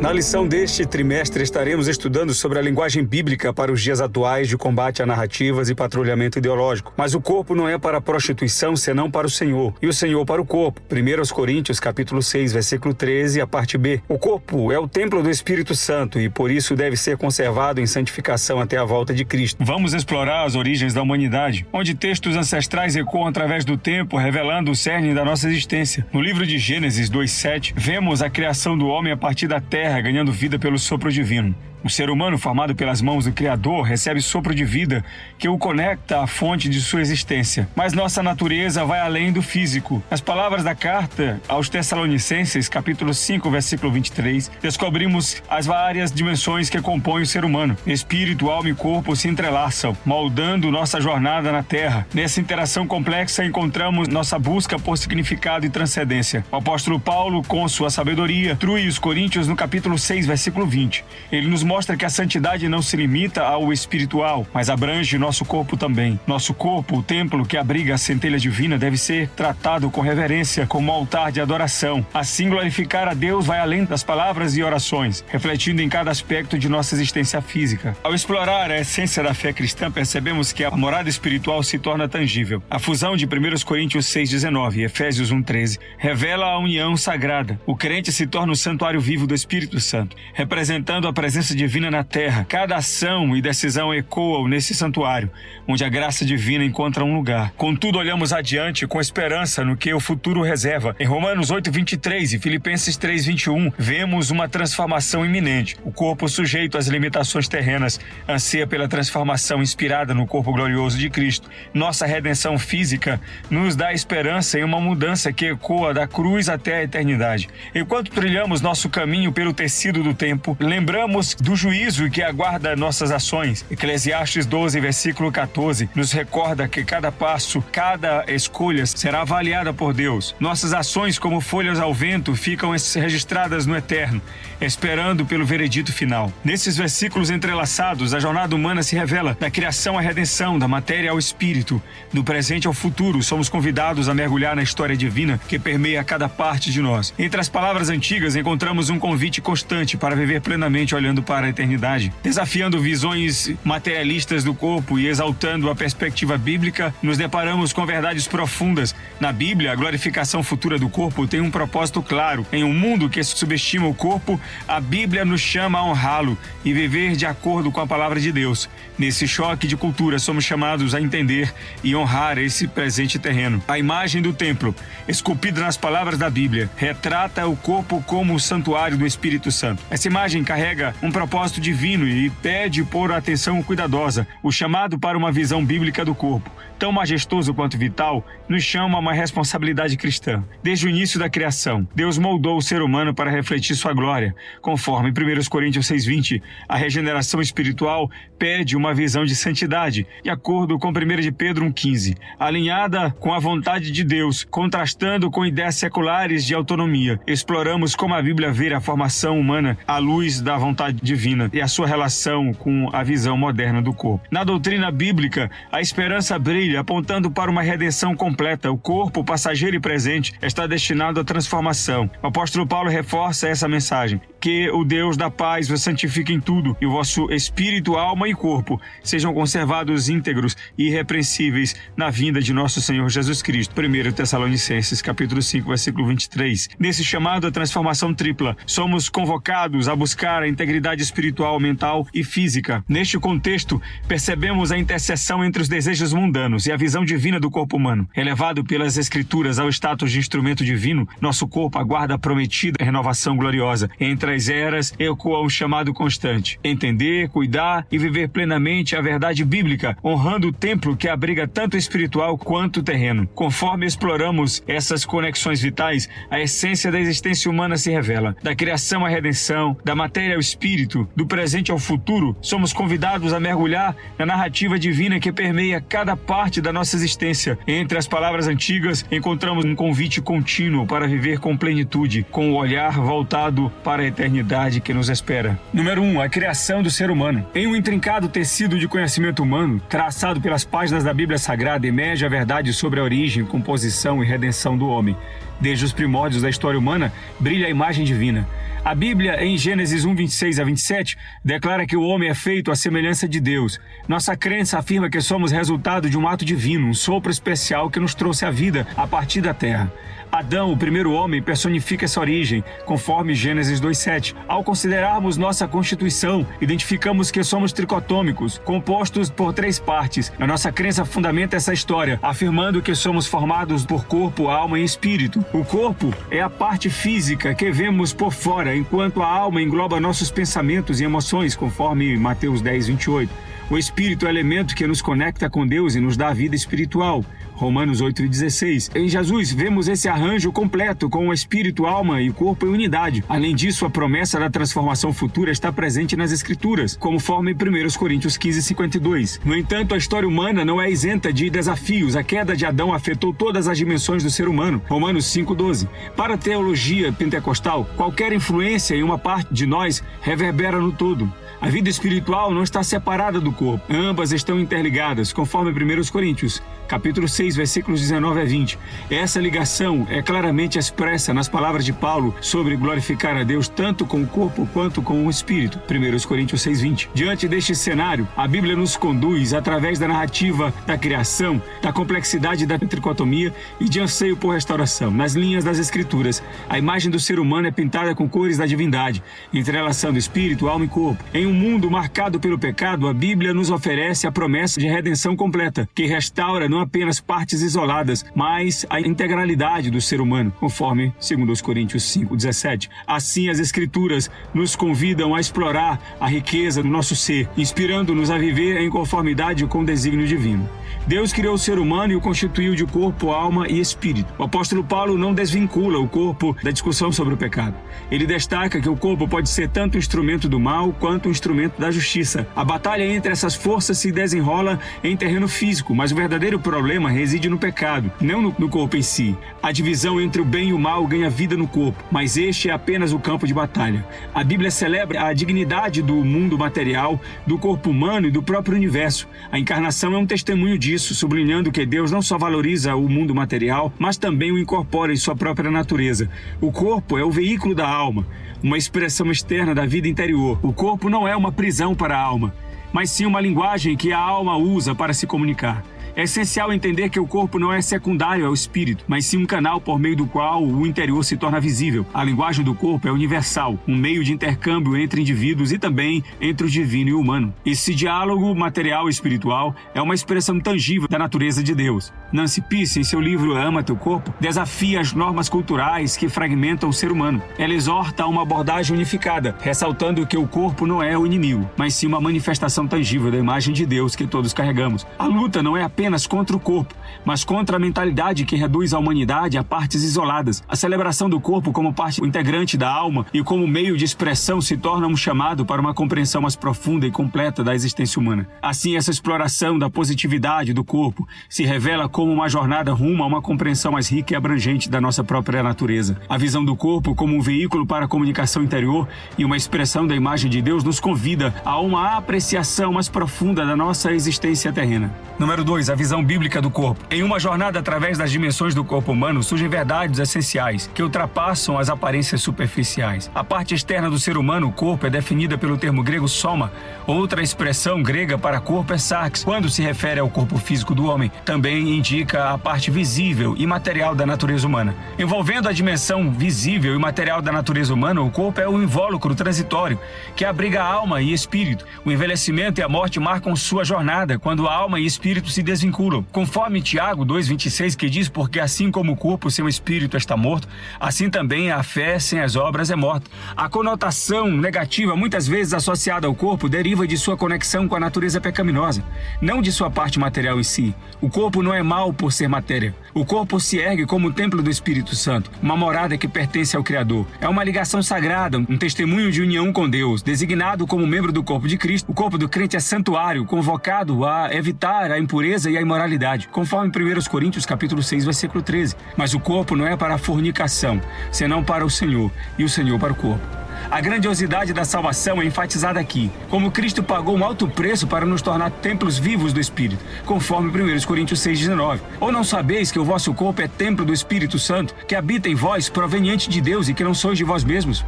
Na lição deste trimestre estaremos estudando sobre a linguagem bíblica para os dias atuais de combate a narrativas e patrulhamento ideológico. Mas o corpo não é para a prostituição, senão para o Senhor, e o Senhor para o corpo. 1 Coríntios, capítulo 6, versículo 13, a parte B. O corpo é o templo do Espírito Santo e por isso deve ser conservado em santificação até a volta de Cristo. Vamos explorar as origens da humanidade, onde textos ancestrais ecoam através do tempo, revelando o cerne da nossa existência. No livro de Gênesis 2:7, vemos a criação do homem a partir da terra, ganhando vida pelo sopro divino. O ser humano, formado pelas mãos do Criador, recebe sopro de vida que o conecta à fonte de sua existência. Mas nossa natureza vai além do físico. Nas palavras da carta aos Tessalonicenses, capítulo 5, versículo 23, descobrimos as várias dimensões que compõem o ser humano. Espírito, alma e corpo se entrelaçam, moldando nossa jornada na Terra. Nessa interação complexa encontramos nossa busca por significado e transcendência. O apóstolo Paulo, com sua sabedoria, instrui os Coríntios no capítulo 6, versículo 20. Ele nos mostra que a santidade não se limita ao espiritual, mas abrange nosso corpo também. Nosso corpo, o templo que abriga a centelha divina, deve ser tratado com reverência, como altar de adoração. Assim, glorificar a Deus vai além das palavras e orações, refletindo em cada aspecto de nossa existência física. Ao explorar a essência da fé cristã, percebemos que a morada espiritual se torna tangível. A fusão de 1 Coríntios 6,19 e Efésios 1,13 revela a união sagrada. O crente se torna o santuário vivo do Espírito Santo, representando a presença divina na terra. Cada ação e decisão ecoam nesse santuário, onde a graça divina encontra um lugar. Contudo, olhamos adiante com esperança no que o futuro reserva. Em Romanos 8:23 e Filipenses 3:21, vemos uma transformação iminente. O corpo sujeito às limitações terrenas anseia pela transformação inspirada no corpo glorioso de Cristo. Nossa redenção física nos dá esperança em uma mudança que ecoa da cruz até a eternidade. Enquanto trilhamos nosso caminho pelo tecido do tempo, lembramos do juízo que aguarda nossas ações. Eclesiastes 12, versículo 14, nos recorda que cada passo, cada escolha será avaliada por Deus. Nossas ações, como folhas ao vento, ficam registradas no eterno, esperando pelo veredito final. Nesses versículos entrelaçados, a jornada humana se revela da criação à redenção, da matéria ao espírito, do presente ao futuro. Somos convidados a mergulhar na história divina que permeia cada parte de nós. Entre as palavras antigas, encontramos um convite constante para viver plenamente olhando para a eternidade. Desafiando visões materialistas do corpo e exaltando a perspectiva bíblica, nos deparamos com verdades profundas. Na Bíblia, a glorificação futura do corpo tem um propósito claro. Em um mundo que subestima o corpo, a Bíblia nos chama a honrá-lo e viver de acordo com a palavra de Deus. Nesse choque de cultura, somos chamados a entender e honrar esse presente terreno. A imagem do templo, esculpida nas palavras da Bíblia, retrata o corpo como o santuário do Espírito Santo. Essa imagem carrega um propósito divino e pede por atenção cuidadosa. O chamado para uma visão bíblica do corpo, tão majestoso quanto vital, nos chama a uma responsabilidade cristã. Desde o início da criação, Deus moldou o ser humano para refletir sua glória. Conforme 1 Coríntios 6:20, a regeneração espiritual pede uma visão de santidade, de acordo com 1 de Pedro 1:15, alinhada com a vontade de Deus, contrastando com ideias seculares de autonomia. Exploramos como a Bíblia vê a formação humana à luz da vontade divina e a sua relação com a visão moderna do corpo. Na doutrina bíblica, a esperança brilha, apontando para uma redenção completa. O corpo, passageiro e presente, está destinado à transformação. O apóstolo Paulo reforça essa mensagem: que o Deus da paz vos santifique em tudo, e o vosso espírito, alma e corpo sejam conservados íntegros e irrepreensíveis na vinda de nosso Senhor Jesus Cristo. 1 Tessalonicenses, capítulo 5, versículo 23. Nesse chamado à transformação tripla, somos convocados a buscar a integridade espiritual, mental e física. Neste contexto, percebemos a interseção entre os desejos mundanos e a visão divina do corpo humano. Elevado pelas Escrituras ao status de instrumento divino, nosso corpo aguarda a prometida renovação gloriosa. Entre as eras, ecoa um chamado constante: entender, cuidar e viver plenamente a verdade bíblica, honrando o templo que abriga tanto o espiritual quanto o terreno. Conforme exploramos essas conexões vitais, a essência da existência humana se revela. Da criação à redenção, da matéria ao espírito, do presente ao futuro, somos convidados a mergulhar na narrativa divina que permeia cada parte da nossa existência. Entre as palavras antigas, encontramos um convite contínuo para viver com plenitude, com o olhar voltado para a eternidade que nos espera. Número 1. A criação do ser humano. Em um intrincado tecido de conhecimento humano, traçado pelas páginas da Bíblia Sagrada, emerge a verdade sobre a origem, composição e redenção do homem. Desde os primórdios da história humana, brilha a imagem divina. A Bíblia, em Gênesis 1, 26 a 27, declara que o homem é feito à semelhança de Deus. Nossa crença afirma que somos resultado de um ato divino, um sopro especial que nos trouxe a vida a partir da terra. Adão, o primeiro homem, personifica essa origem, conforme Gênesis 2:7. Ao considerarmos nossa constituição, identificamos que somos tricotômicos, compostos por 3 partes. A nossa crença fundamenta essa história, afirmando que somos formados por corpo, alma e espírito. O corpo é a parte física que vemos por fora, enquanto a alma engloba nossos pensamentos e emoções, conforme Mateus 10:28. O espírito é o elemento que nos conecta com Deus e nos dá a vida espiritual. Romanos 8:16. Em Jesus, vemos esse arranjo completo com o espírito, alma e corpo em unidade. Além disso, a promessa da transformação futura está presente nas Escrituras, conforme 1 Coríntios 15:52. No entanto, a história humana não é isenta de desafios. A queda de Adão afetou todas as dimensões do ser humano. Romanos 5:12. Para a teologia pentecostal, qualquer influência em uma parte de nós reverbera no todo. A vida espiritual não está separada do corpo. Ambas estão interligadas, conforme 1 Coríntios, capítulo 6, versículos 19 a 20. Essa ligação é claramente expressa nas palavras de Paulo sobre glorificar a Deus tanto com o corpo quanto com o espírito. 1 Coríntios 6:20. Diante deste cenário, a Bíblia nos conduz através da narrativa da criação, da complexidade da tricotomia e de anseio por restauração. Nas linhas das Escrituras, a imagem do ser humano é pintada com cores da divindade, entrelaçando espírito, alma e corpo. Em um mundo marcado pelo pecado, a Bíblia nos oferece a promessa de redenção completa, que restaura não apenas partes isoladas, mas a integralidade do ser humano, conforme 2 Coríntios 5:17. Assim, as Escrituras nos convidam a explorar a riqueza do nosso ser, inspirando-nos a viver em conformidade com o desígnio divino. Deus criou o ser humano e o constituiu de corpo, alma e espírito. O apóstolo Paulo não desvincula o corpo da discussão sobre o pecado. Ele destaca que o corpo pode ser tanto instrumento do mal quanto instrumento da justiça. A batalha entre essas forças se desenrola em terreno físico, mas o verdadeiro problema reside no pecado, não no corpo em si. A divisão entre o bem e o mal ganha vida no corpo, mas este é apenas o campo de batalha. A Bíblia celebra a dignidade do mundo material, do corpo humano e do próprio universo. A encarnação é um testemunho disso, sublinhando que Deus não só valoriza o mundo material, mas também o incorpora em sua própria natureza. O corpo é o veículo da alma, uma expressão externa da vida interior. O corpo não é uma prisão para a alma, mas sim uma linguagem que a alma usa para se comunicar. É essencial entender que o corpo não é secundário ao espírito, mas sim um canal por meio do qual o interior se torna visível. A linguagem do corpo é universal, um meio de intercâmbio entre indivíduos e também entre o divino e o humano. Esse diálogo material e espiritual é uma expressão tangível da natureza de Deus. Nancy Pearce, em seu livro Ama Teu Corpo, desafia as normas culturais que fragmentam o ser humano. Ela exorta a uma abordagem unificada, ressaltando que o corpo não é o inimigo, mas sim uma manifestação tangível da imagem de Deus que todos carregamos. A luta não é apenas contra o corpo, mas contra a mentalidade que reduz a humanidade a partes isoladas. A celebração do corpo como parte integrante da alma e como meio de expressão se torna um chamado para uma compreensão mais profunda e completa da existência humana. Assim, essa exploração da positividade do corpo se revela como uma jornada rumo a uma compreensão mais rica e abrangente da nossa própria natureza. A visão do corpo como um veículo para a comunicação interior e uma expressão da imagem de Deus nos convida a uma apreciação mais profunda da nossa existência terrena. Número 2. A visão bíblica do corpo. Em uma jornada através das dimensões do corpo humano, surgem verdades essenciais que ultrapassam as aparências superficiais. A parte externa do ser humano, o corpo, é definida pelo termo grego soma. Outra expressão grega para corpo é sarx. Quando se refere ao corpo físico do homem, também indica a parte visível e material da natureza humana. Envolvendo a dimensão visível e material da natureza humana, o corpo é o invólucro transitório que abriga a alma e espírito. O envelhecimento e a morte marcam sua jornada, quando a alma e espírito se desvinculam. Conforme Tiago 2,26, que diz: porque assim como o corpo sem o espírito está morto, assim também a fé sem as obras é morta. A conotação negativa, muitas vezes associada ao corpo, deriva de sua conexão com a natureza pecaminosa, não de sua parte material em si. O corpo não é mau por ser matéria. O corpo se ergue como o templo do Espírito Santo, uma morada que pertence ao Criador. É uma ligação sagrada, um testemunho de união com Deus. Designado como membro do corpo de Cristo, o corpo do crente é santuário, convocado a evitar a impureza e a imoralidade, conforme 1 Coríntios capítulo 6, versículo 13. Mas o corpo não é para a fornicação, senão para o Senhor, e o Senhor para o corpo. A grandiosidade da salvação é enfatizada aqui, como Cristo pagou um alto preço para nos tornar templos vivos do Espírito, conforme 1 Coríntios 6,19. Ou não sabeis que o vosso corpo é templo do Espírito Santo, que habita em vós, proveniente de Deus, e que não sois de vós mesmos?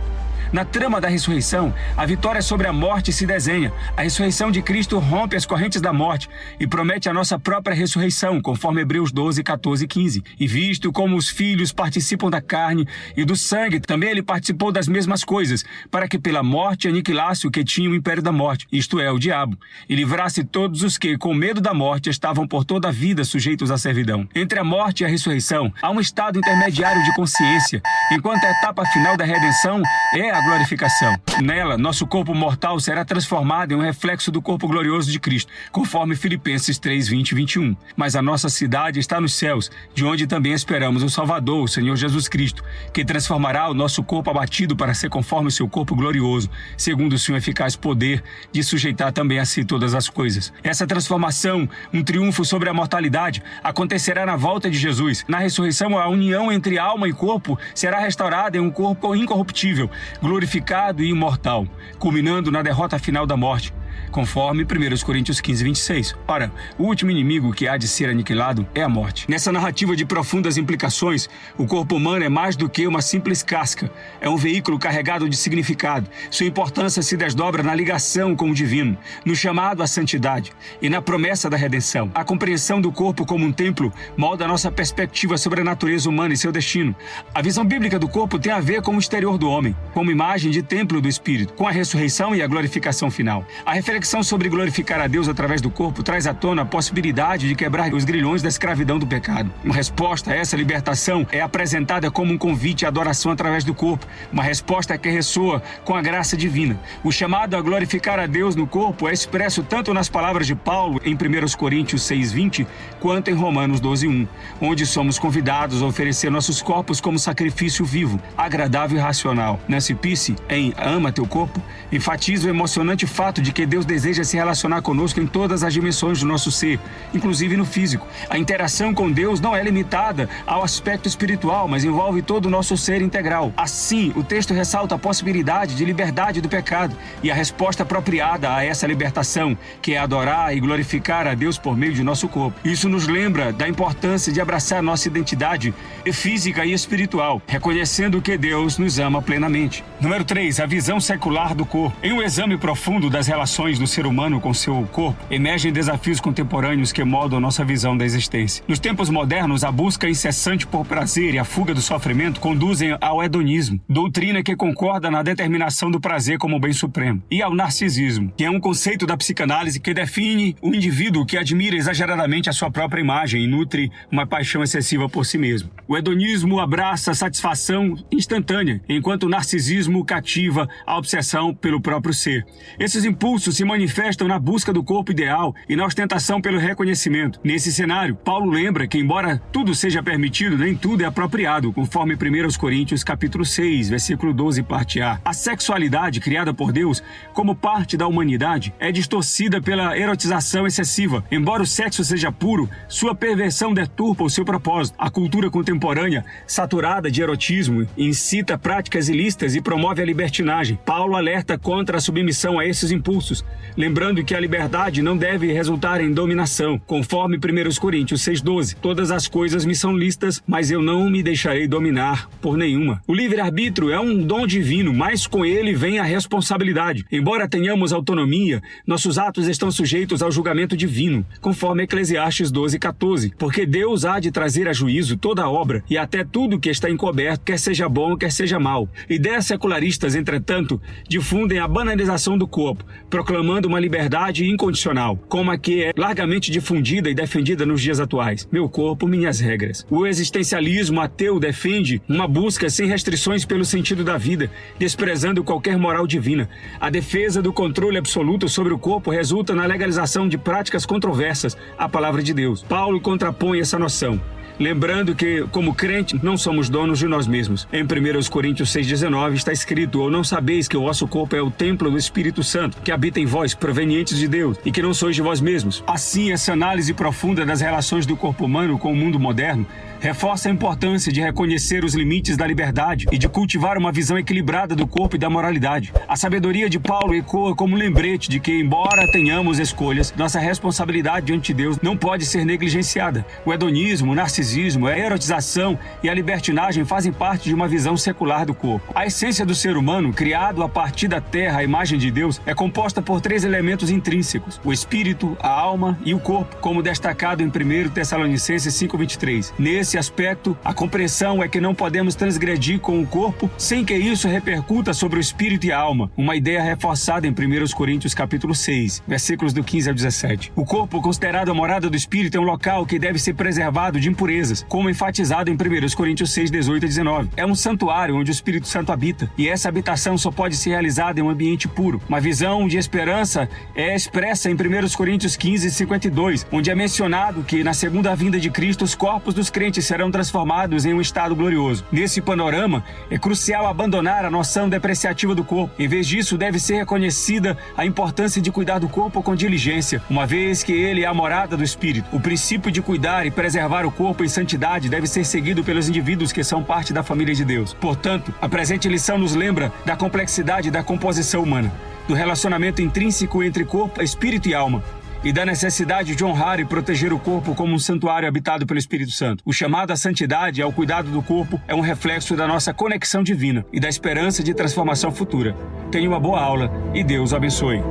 Na trama da ressurreição, a vitória sobre a morte se desenha. A ressurreição de Cristo rompe as correntes da morte e promete a nossa própria ressurreição, conforme Hebreus 12, 14 e 15. E visto como os filhos participam da carne e do sangue, também ele participou das mesmas coisas, para que pela morte aniquilasse o que tinha o império da morte, isto é, o diabo, e livrasse todos os que, com medo da morte, estavam por toda a vida sujeitos à servidão. Entre a morte e a ressurreição, há um estado intermediário de consciência, enquanto a etapa final da redenção é a glorificação. Nela, nosso corpo mortal será transformado em um reflexo do corpo glorioso de Cristo, conforme Filipenses 3, 20 e 21. Mas a nossa cidade está nos céus, de onde também esperamos o Salvador, o Senhor Jesus Cristo, que transformará o nosso corpo abatido para ser conforme o seu corpo glorioso, segundo o seu eficaz poder de sujeitar também a si todas as coisas. Essa transformação, um triunfo sobre a mortalidade, acontecerá na volta de Jesus. Na ressurreição, a união entre alma e corpo será restaurada em um corpo incorruptível, glorificado e imortal, culminando na derrota final da morte, conforme 1 Coríntios 15, 26. Ora, o último inimigo que há de ser aniquilado é a morte. Nessa narrativa de profundas implicações, o corpo humano é mais do que uma simples casca. É um veículo carregado de significado. Sua importância se desdobra na ligação com o divino, no chamado à santidade e na promessa da redenção. A compreensão do corpo como um templo molda a nossa perspectiva sobre a natureza humana e seu destino. A visão bíblica do corpo tem a ver com o exterior do homem, como imagem de templo do Espírito, com a ressurreição e a glorificação final. A reflexão sobre glorificar a Deus através do corpo traz à tona a possibilidade de quebrar os grilhões da escravidão do pecado. Uma resposta a essa libertação é apresentada como um convite à adoração através do corpo, uma resposta que ressoa com a graça divina. O chamado a glorificar a Deus no corpo é expresso tanto nas palavras de Paulo em 1 Coríntios 6:20, quanto em Romanos 12:1, onde somos convidados a oferecer nossos corpos como sacrifício vivo, agradável e racional. Nancy Pearce, em Ama Teu Corpo, enfatiza o emocionante fato de que Deus deseja se relacionar conosco em todas as dimensões do nosso ser, inclusive no físico. A interação com Deus não é limitada ao aspecto espiritual, mas envolve todo o nosso ser integral. Assim, o texto ressalta a possibilidade de liberdade do pecado e a resposta apropriada a essa libertação, que é adorar e glorificar a Deus por meio de nosso corpo. Isso nos lembra da importância de abraçar nossa identidade física e espiritual, reconhecendo que Deus nos ama plenamente. Número 3. A visão secular do corpo. Em um exame profundo das relações do ser humano com seu corpo, emergem desafios contemporâneos que moldam nossa visão da existência. Nos tempos modernos, a busca incessante por prazer e a fuga do sofrimento conduzem ao hedonismo, doutrina que concorda na determinação do prazer como bem supremo, e ao narcisismo, que é um conceito da psicanálise que define o indivíduo que admira exageradamente a sua própria imagem e nutre uma paixão excessiva por si mesmo. O hedonismo abraça a satisfação instantânea, enquanto o narcisismo cativa a obsessão pelo próprio ser. Esses impulsos se manifestam na busca do corpo ideal e na ostentação pelo reconhecimento. Nesse cenário, Paulo lembra que, embora tudo seja permitido, nem tudo é apropriado, conforme 1 Coríntios capítulo 6, versículo 12, parte A. A sexualidade criada por Deus como parte da humanidade é distorcida pela erotização excessiva. Embora o sexo seja puro, sua perversão deturpa o seu propósito. A cultura contemporânea, saturada de erotismo, incita práticas ilícitas e promove a libertinagem. Paulo alerta contra a submissão a esses impulsos, lembrando que a liberdade não deve resultar em dominação, conforme 1 Coríntios 6:12. Todas as coisas me são lícitas, mas eu não me deixarei dominar por nenhuma. O livre-arbítrio é um dom divino, mas com ele vem a responsabilidade. Embora tenhamos autonomia, nossos atos estão sujeitos ao julgamento divino, conforme Eclesiastes 12:14, porque Deus há de trazer a juízo toda a obra e até tudo que está encoberto, quer seja bom, quer seja mal. Ideias secularistas, entretanto, difundem a banalização do corpo, proclamando uma liberdade incondicional, como a que é largamente difundida e defendida nos dias atuais. Meu corpo, minhas regras. O existencialismo ateu defende uma busca sem restrições pelo sentido da vida, desprezando qualquer moral divina. A defesa do controle absoluto sobre o corpo resulta na legalização de práticas controversas à palavra de Deus. Paulo contrapõe essa noção, lembrando que, como crente, não somos donos de nós mesmos. Em 1 Coríntios 6,19 está escrito: ou não sabeis que o vosso corpo é o templo do Espírito Santo, que habita em vós, provenientes de Deus, e que não sois de vós mesmos. Assim, essa análise profunda das relações do corpo humano com o mundo moderno reforça a importância de reconhecer os limites da liberdade e de cultivar uma visão equilibrada do corpo e da moralidade. A sabedoria de Paulo ecoa como um lembrete de que, embora tenhamos escolhas, nossa responsabilidade diante de Deus não pode ser negligenciada. O hedonismo, o narcisismo narcisismo, a erotização e a libertinagem fazem parte de uma visão secular do corpo. A essência do ser humano, criado a partir da terra, à imagem de Deus, é composta por 3 elementos intrínsecos: o espírito, a alma e o corpo, como destacado em 1 Tessalonicenses 5:23. Nesse aspecto, a compreensão é que não podemos transgredir com o corpo sem que isso repercuta sobre o espírito e a alma, uma ideia reforçada em 1 Coríntios capítulo 6, versículos do 15 ao 17. O corpo, considerado a morada do espírito, é um local que deve ser preservado de impurezas, como enfatizado em 1 Coríntios 6, 18 a 19. É um santuário onde o Espírito Santo habita, e essa habitação só pode ser realizada em um ambiente puro. Uma visão de esperança é expressa em 1 Coríntios 15, 52, onde é mencionado que na segunda vinda de Cristo os corpos dos crentes serão transformados em um estado glorioso. Nesse panorama, é crucial abandonar a noção depreciativa do corpo. Em vez disso, deve ser reconhecida a importância de cuidar do corpo com diligência, uma vez que ele é a morada do Espírito. O princípio de cuidar e preservar o corpo em santidade deve ser seguido pelos indivíduos que são parte da família de Deus. Portanto, a presente lição nos lembra da complexidade da composição humana, do relacionamento intrínseco entre corpo, espírito e alma, e da necessidade de honrar e proteger o corpo como um santuário habitado pelo Espírito Santo. O chamado à santidade, ao cuidado do corpo, é um reflexo da nossa conexão divina e da esperança de transformação futura. Tenha uma boa aula e Deus o abençoe.